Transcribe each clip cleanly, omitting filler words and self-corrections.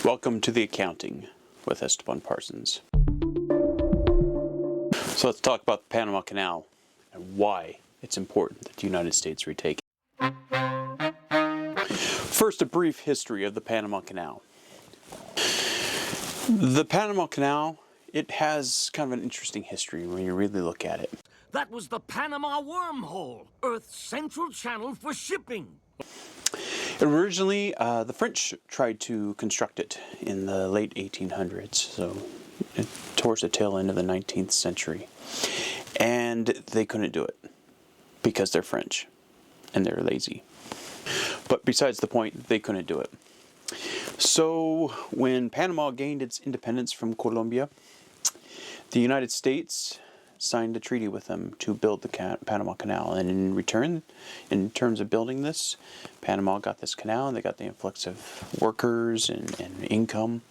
Welcome to the accounting with Esteban Parsons. So let's talk about the Panama Canal and why it's important that the United States retake it. First, a brief history of the Panama Canal. The Panama Canal, it has kind of an interesting history when you really look at it. That was the Panama wormhole, Earth's central channel for shipping. Originally, the French tried to construct it in the late 1800s, so towards the tail end of the 19th century. And they couldn't do it because they're French and they're lazy. But besides the point, they couldn't do it. So when Panama gained its independence from Colombia, the United States signed a treaty with them to build the Panama Canal. And in return, in terms of building this, Panama got this canal, and they got the influx of workers and income.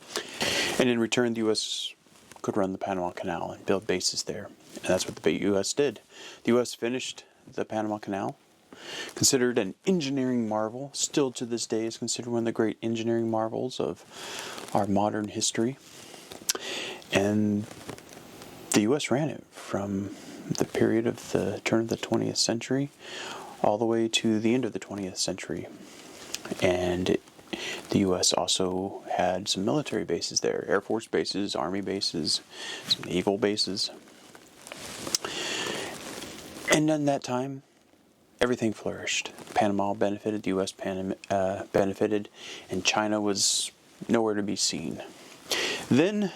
And in return, the U.S. could run the Panama Canal and build bases there. And that's what the U.S. did. The U.S. finished the Panama Canal, considered an engineering marvel, still to this day is considered one of the great engineering marvels of our modern history. And the U.S. ran it from the period of the turn of the 20th century all the way to the end of the 20th century. And the U.S. also had some military bases there, Air Force bases, Army bases, some naval bases. And in that time, everything flourished. Panama benefited, the U.S. benefited, and China was nowhere to be seen. Then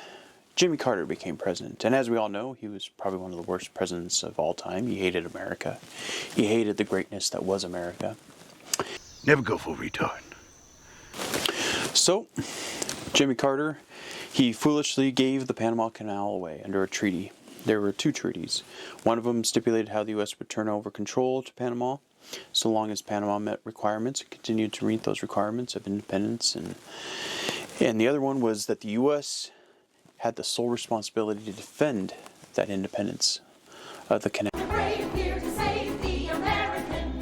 Jimmy Carter became president, and as we all know, he was probably one of the worst presidents of all time. He hated America. He hated the greatness that was America. Never go for a retard. So, Jimmy Carter, he foolishly gave the Panama Canal away under a treaty. There were two treaties. One of them stipulated how the U.S. would turn over control to Panama, so long as Panama met requirements and continued to meet those requirements of independence. And the other one was that the U.S. had the sole responsibility to defend that independence of the canal.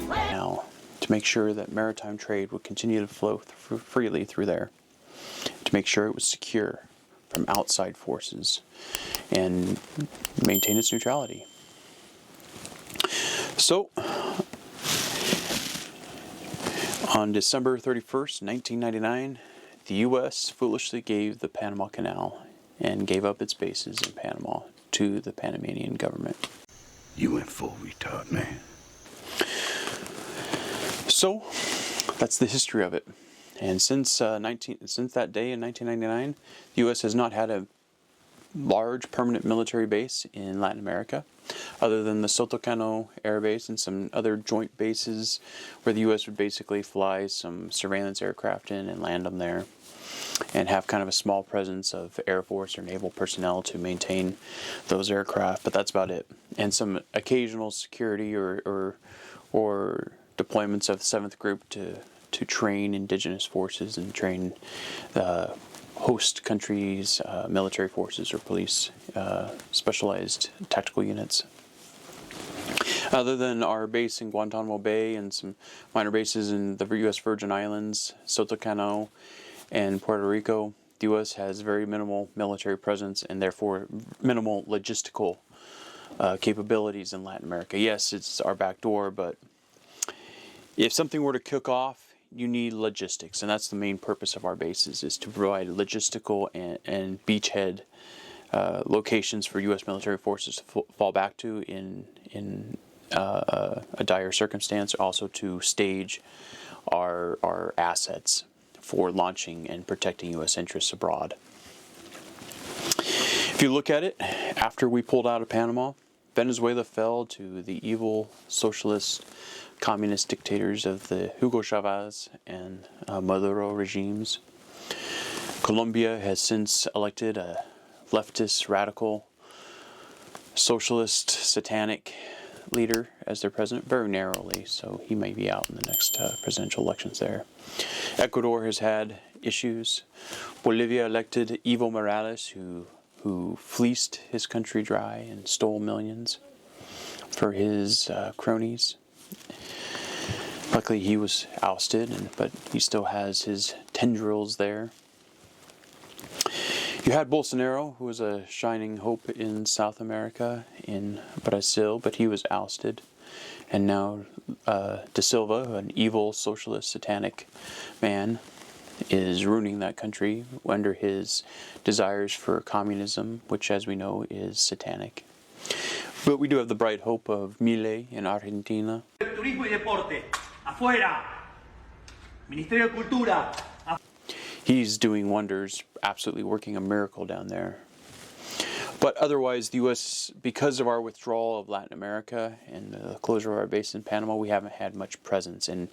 Now, to make sure that maritime trade would continue to flow freely through there, to make sure it was secure from outside forces, and maintain its neutrality. So, on December 31st, 1999, the U.S. foolishly gave the Panama Canal and gave up its bases in Panama to the Panamanian government. You went full retard, man. So, that's the history of it. And since that day in 1999, the U.S. has not had a large permanent military base in Latin America, other than the Soto Cano Air Base and some other joint bases where the U.S. would basically fly some surveillance aircraft in and land them there, and have kind of a small presence of Air Force or naval personnel to maintain those aircraft, but that's about it. And some occasional security or deployments of the 7th Group to train indigenous forces and train host countries' military forces or police, specialized tactical units. Other than our base in Guantanamo Bay and some minor bases in the U.S. Virgin Islands, Soto Cano, and Puerto Rico, the U.S. has very minimal military presence and therefore minimal logistical capabilities in Latin America. Yes, it's our back door, but if something were to kick off, you need logistics, and that's the main purpose of our bases, is to provide logistical and beachhead locations for U.S. military forces to fall back to in a dire circumstance, also to stage our assets for launching and protecting U.S. interests abroad. If you look at it, after we pulled out of Panama, Venezuela fell to the evil socialist communist dictators of the Hugo Chavez and Maduro regimes. Colombia has since elected a leftist, radical, socialist, satanic leader as their president, very narrowly, so he may be out in the next presidential elections there. Ecuador has had issues. Bolivia elected Evo Morales, who fleeced his country dry and stole millions for his cronies. Luckily, he was ousted, but he still has his tendrils there. You had Bolsonaro, who was a shining hope in South America, in Brazil, but he was ousted. And now Da Silva, an evil socialist satanic man, is ruining that country under his desires for communism, which, as we know, is satanic. But we do have the bright hope of Milei in Argentina. Turismo y deporte, afuera. Ministerio de Cultura. He's doing wonders, absolutely working a miracle down there. But otherwise, the U.S., because of our withdrawal of Latin America and the closure of our base in Panama, we haven't had much presence. And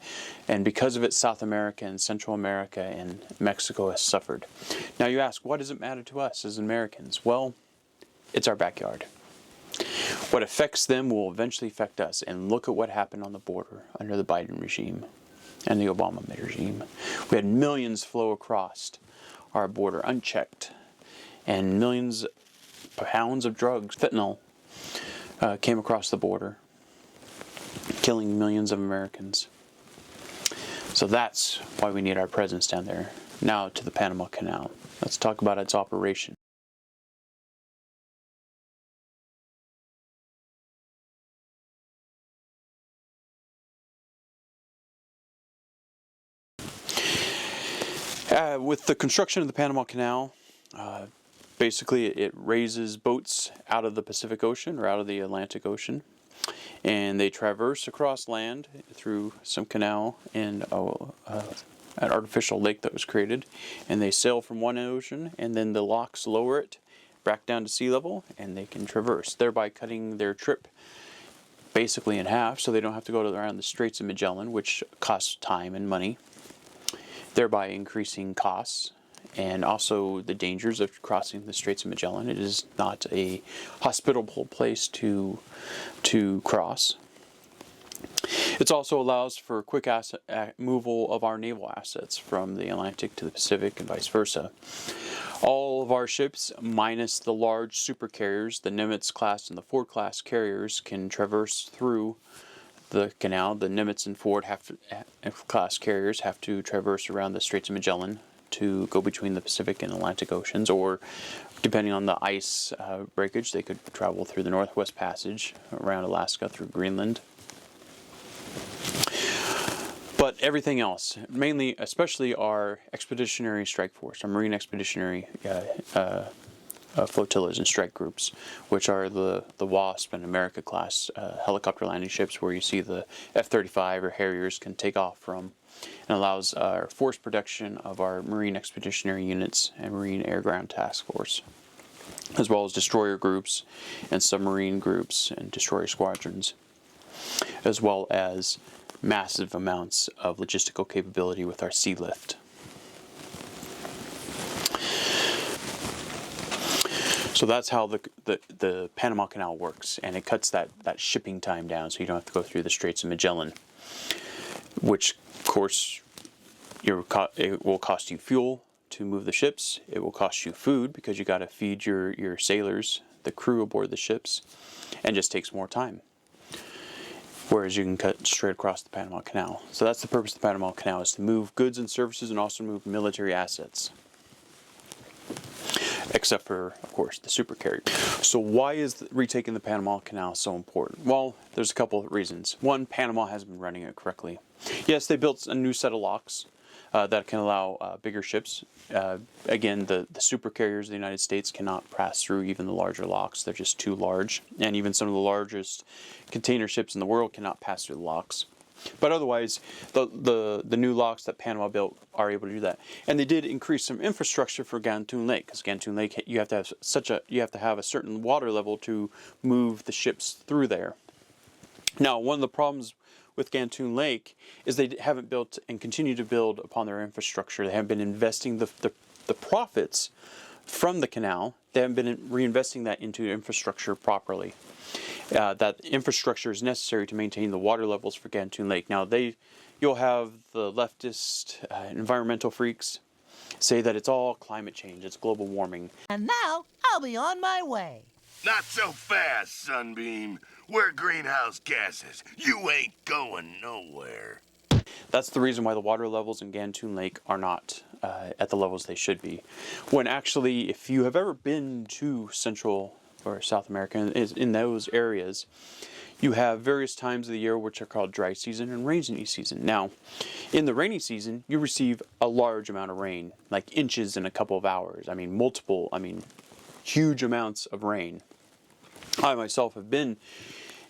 because of it, South America and Central America and Mexico has suffered. Now you ask, what does it matter to us as Americans? Well, it's our backyard. What affects them will eventually affect us. And look at what happened on the border under the Biden regime and the Obama regime. We had millions flow across our border unchecked, and millions of pounds of drugs, fentanyl, came across the border, killing millions of Americans. So that's why we need our presence down there. Now to the Panama Canal. Let's talk about its operation. With the construction of the Panama Canal, basically it raises boats out of the Pacific Ocean or out of the Atlantic Ocean, and they traverse across land through some canal and an artificial lake that was created, and they sail from one ocean, and then the locks lower it back down to sea level, and they can traverse, thereby cutting their trip basically in half, so they don't have to go around the Straits of Magellan, which costs time and money, thereby increasing costs and also the dangers of crossing the Straits of Magellan. It is not a hospitable place to cross. It also allows for quick removal of our naval assets from the Atlantic to the Pacific and vice versa. All of our ships, minus the large supercarriers, the Nimitz class and the Ford class carriers, can traverse through the canal. The Nimitz and Ford class carriers have to traverse around the Straits of Magellan to go between the Pacific and Atlantic Oceans, or depending on the ice breakage, they could travel through the Northwest Passage around Alaska through Greenland. But everything else, mainly, especially our expeditionary strike force, our marine expeditionary flotillas and strike groups, which are the Wasp and America class helicopter landing ships, where you see the F-35 or Harriers can take off from, and allows our force protection of our marine expeditionary units and marine air ground task force, as well as destroyer groups and submarine groups and destroyer squadrons, as well as massive amounts of logistical capability with our sea lift. So that's how the Panama Canal works, and it cuts that shipping time down, so you don't have to go through the Straits of Magellan, which of course it will cost you fuel to move the ships. It will cost you food because you got to feed your sailors, the crew aboard the ships, and just takes more time. Whereas you can cut straight across the Panama Canal. So that's the purpose of the Panama Canal, is to move goods and services and also move military assets. Except for, of course, the supercarrier. So why is retaking the Panama Canal so important? Well, there's a couple of reasons. One, Panama hasn't been running it correctly. Yes, they built a new set of locks that can allow bigger ships. Again, the supercarriers of the United States cannot pass through even the larger locks. They're just too large. And even some of the largest container ships in the world cannot pass through the locks. But otherwise, the new locks that Panama built are able to do that. And they did increase some infrastructure for Gatun Lake, because Gatun Lake, you have to have a certain water level to move the ships through there. Now, one of the problems with Gatun Lake is they haven't built and continue to build upon their infrastructure. They haven't been investing the profits from the canal. They haven't been reinvesting that into infrastructure properly. That infrastructure is necessary to maintain the water levels for Gatun Lake. Now, you'll have the leftist environmental freaks say that it's all climate change, it's global warming. And now, I'll be on my way. Not so fast, Sunbeam. We're greenhouse gases. You ain't going nowhere. That's the reason why the water levels in Gatun Lake are not at the levels they should be. When actually, if you have ever been to Central or South America, in those areas, you have various times of the year which are called dry season and rainy season. Now, in the rainy season, you receive a large amount of rain, like inches in a couple of hours. I mean, huge amounts of rain. I myself have been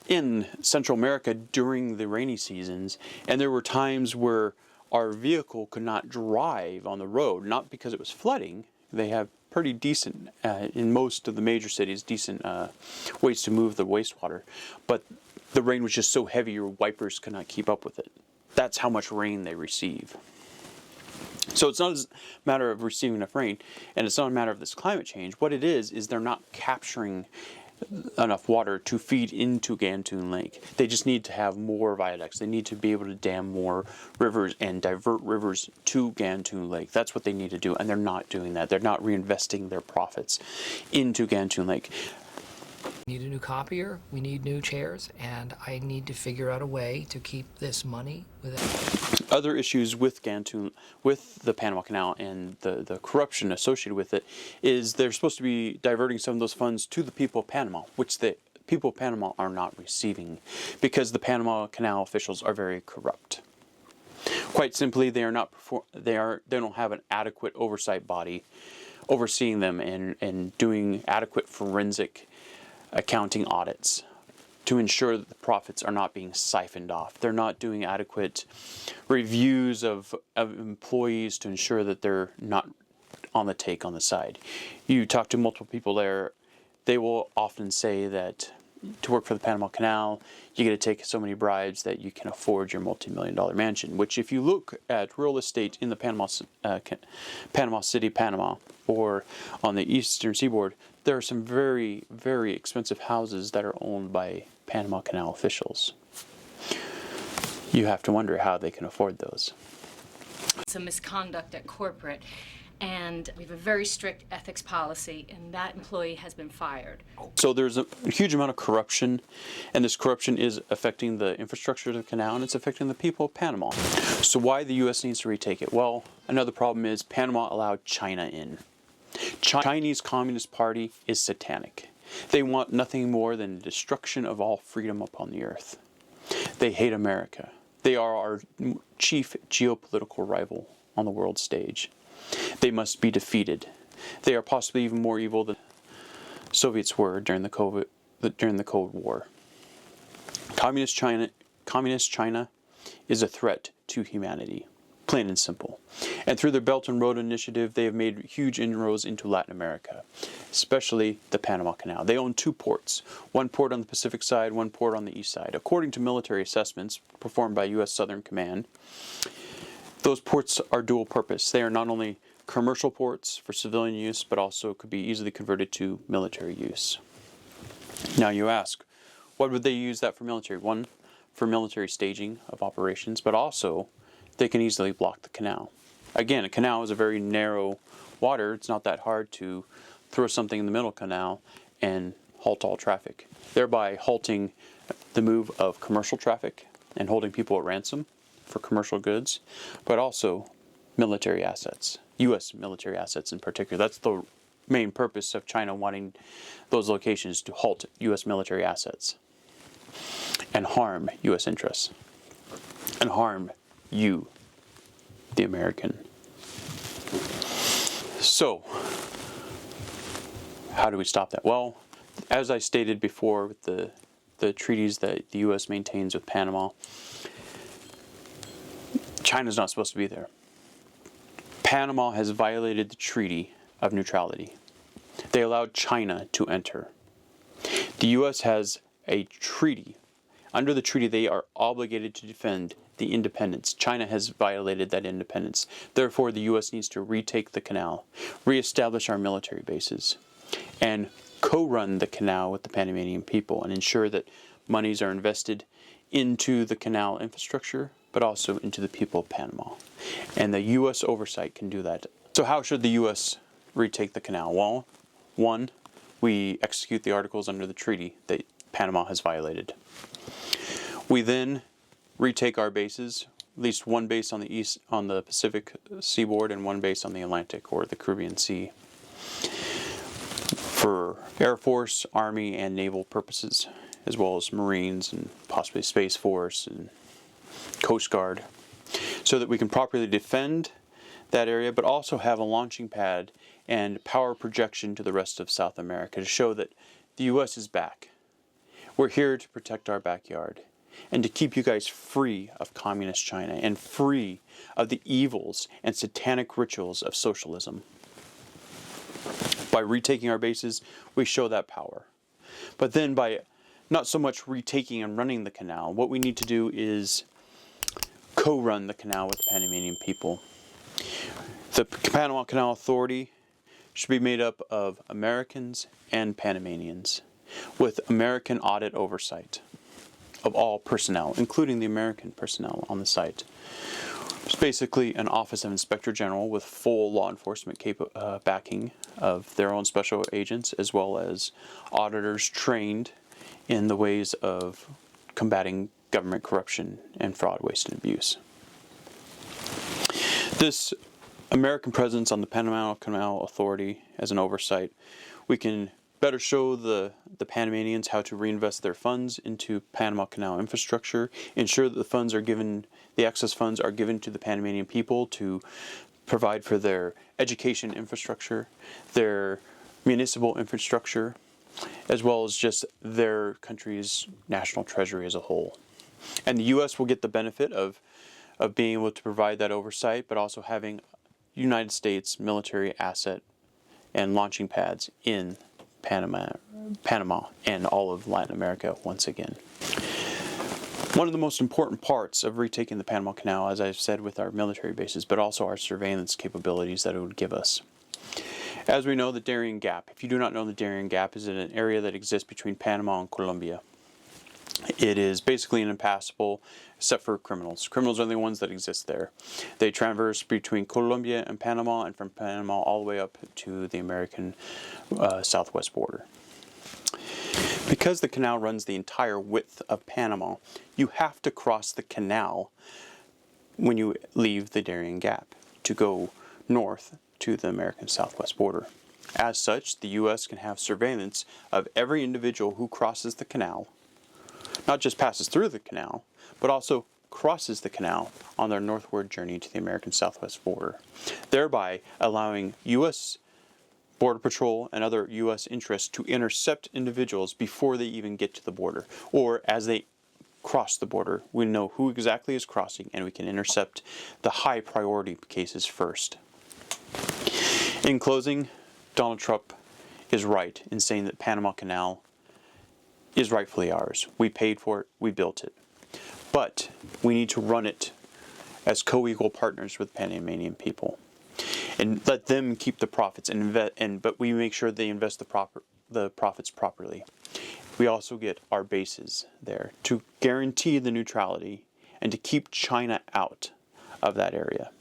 in Central America during the rainy seasons, and there were times where our vehicle could not drive on the road, not because it was flooding. They have pretty decent, in most of the major cities, decent ways to move the wastewater, but the rain was just so heavy your wipers could not keep up with it. That's how much rain they receive. So it's not a matter of receiving enough rain, and it's not a matter of this climate change. What it is they're not capturing enough water to feed into Gantoon Lake. They just need to have more viaducts. They need to be able to dam more rivers and divert rivers to Gantoon Lake. That's what they need to do, and they're not doing that. They're not reinvesting their profits into Gantoon Lake. We need a new copier, we need new chairs, and I need to figure out a way to keep this money within. Other issues with Gantoon, with the Panama Canal and the corruption associated with it, is they're supposed to be diverting some of those funds to the people of Panama, which the people of Panama are not receiving, because the Panama Canal officials are very corrupt. Quite simply, they don't have an adequate oversight body overseeing them and doing adequate forensic accounting audits to ensure that the profits are not being siphoned off. They're not doing adequate reviews of employees to ensure that they're not on the take on the side. You talk to multiple people there, they will often say that to work for the Panama Canal, you get to take so many bribes that you can afford your multi-million-dollar mansion, which if you look at real estate in the Panama City, Panama, or on the eastern seaboard, there are some very, very expensive houses that are owned by Panama Canal officials. You have to wonder how they can afford those. Some misconduct at corporate, and we have a very strict ethics policy, and that employee has been fired. So there's a huge amount of corruption, and this corruption is affecting the infrastructure of the canal, and it's affecting the people of Panama. So why the U.S. needs to retake it? Well, another problem is Panama allowed China in. Chinese Communist Party is satanic. They want nothing more than destruction of all freedom upon the earth. They hate America. They are our chief geopolitical rival on the world stage. They must be defeated. They are possibly even more evil than Soviets were during the Cold War. Communist China is a threat to humanity, plain and simple. And through their Belt and Road Initiative, they have made huge inroads into Latin America, especially the Panama Canal. They own two ports, one port on the Pacific side, one port on the east side. According to military assessments performed by U.S. Southern Command, those ports are dual purpose. They are not only commercial ports for civilian use, but also could be easily converted to military use. Now you ask, what would they use that for military? One, for military staging of operations, but also they can easily block the canal. Again, a canal is a very narrow water. It's not that hard to throw something in the middle canal and halt all traffic, thereby halting the move of commercial traffic and holding people at ransom for commercial goods, but also military assets, U.S. military assets in particular. That's the main purpose of China wanting those locations, to halt U.S. military assets and harm U.S. interests and harm you, the American. So, how do we stop that? Well, as I stated before, with the treaties that the U.S. maintains with Panama, China's not supposed to be there. Panama has violated the Treaty of Neutrality. They allowed China to enter. The U.S. has a treaty. Under the treaty, they are obligated to defend the independence. China has violated that independence. Therefore, the U.S. needs to retake the canal, reestablish our military bases, and co-run the canal with the Panamanian people and ensure that monies are invested into the canal infrastructure, but also into the people of Panama. And the U.S. oversight can do that. So how should the U.S. retake the canal? Well, one, we execute the articles under the treaty that Panama has violated. We then retake our bases at least one base on the Pacific seaboard and one base on the Atlantic or the Caribbean Sea for Air Force, Army, and naval purposes, as well as Marines and possibly Space Force and Coast Guard, so that we can properly defend that area, but also have a launching pad and power projection to the rest of South America to show that the U.S. is back. We're here to protect our backyard and to keep you guys free of communist China and free of the evils and satanic rituals of socialism. By retaking our bases, we show that power. But then by not so much retaking and running the canal, what we need to do is co-run the canal with the Panamanian people. The Panama Canal Authority should be made up of Americans and Panamanians, with American audit oversight of all personnel, including the American personnel on the site. It's basically an Office of Inspector General with full law enforcement backing of their own special agents, as well as auditors trained in the ways of combating government corruption and fraud, waste, and abuse. This American presence on the Panama Canal Authority as an oversight, we can better show the Panamanians how to reinvest their funds into Panama Canal infrastructure, ensure that the excess funds are given to the Panamanian people to provide for their education infrastructure, their municipal infrastructure, as well as just their country's national treasury as a whole. And the U.S. will get the benefit of being able to provide that oversight, but also having United States military asset and launching pads in Panama and all of Latin America once again. One of the most important parts of retaking the Panama Canal, as I've said, with our military bases, but also our surveillance capabilities that it would give us. As we know, the Darien Gap, if you do not know, the Darien Gap is in an area that exists between Panama and Colombia. It is basically impassable except for criminals. Criminals are the ones that exist there. They traverse between Colombia and Panama, and from Panama all the way up to the American southwest border. Because the canal runs the entire width of Panama, you have to cross the canal when you leave the Darien Gap to go north to the American southwest border. As such, the U.S. can have surveillance of every individual who crosses the canal, not just passes through the canal, but also crosses the canal on their northward journey to the American southwest border, thereby allowing U.S. Border Patrol and other U.S. interests to intercept individuals before they even get to the border, or as they cross the border. We know who exactly is crossing, and we can intercept the high priority cases first. In closing, Donald Trump is right in saying that Panama Canal is rightfully ours. We paid for it, we built it. But we need to run it as co-equal partners with Panamanian people and let them keep the profits but we make sure they invest the profits properly. We also get our bases there to guarantee the neutrality and to keep China out of that area,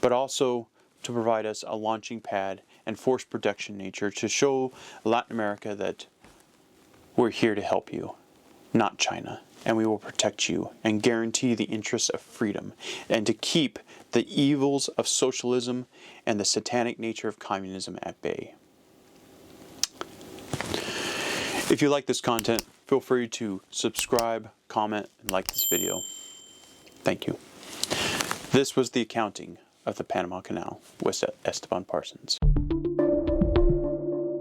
but also to provide us a launching pad and force protection nature to show Latin America that we're here to help you, not China, and we will protect you and guarantee the interests of freedom and to keep the evils of socialism and the satanic nature of communism at bay. If you like this content, feel free to subscribe, comment, and like this video. Thank you. This was the accounting of the Panama Canal with Esteban Parsons.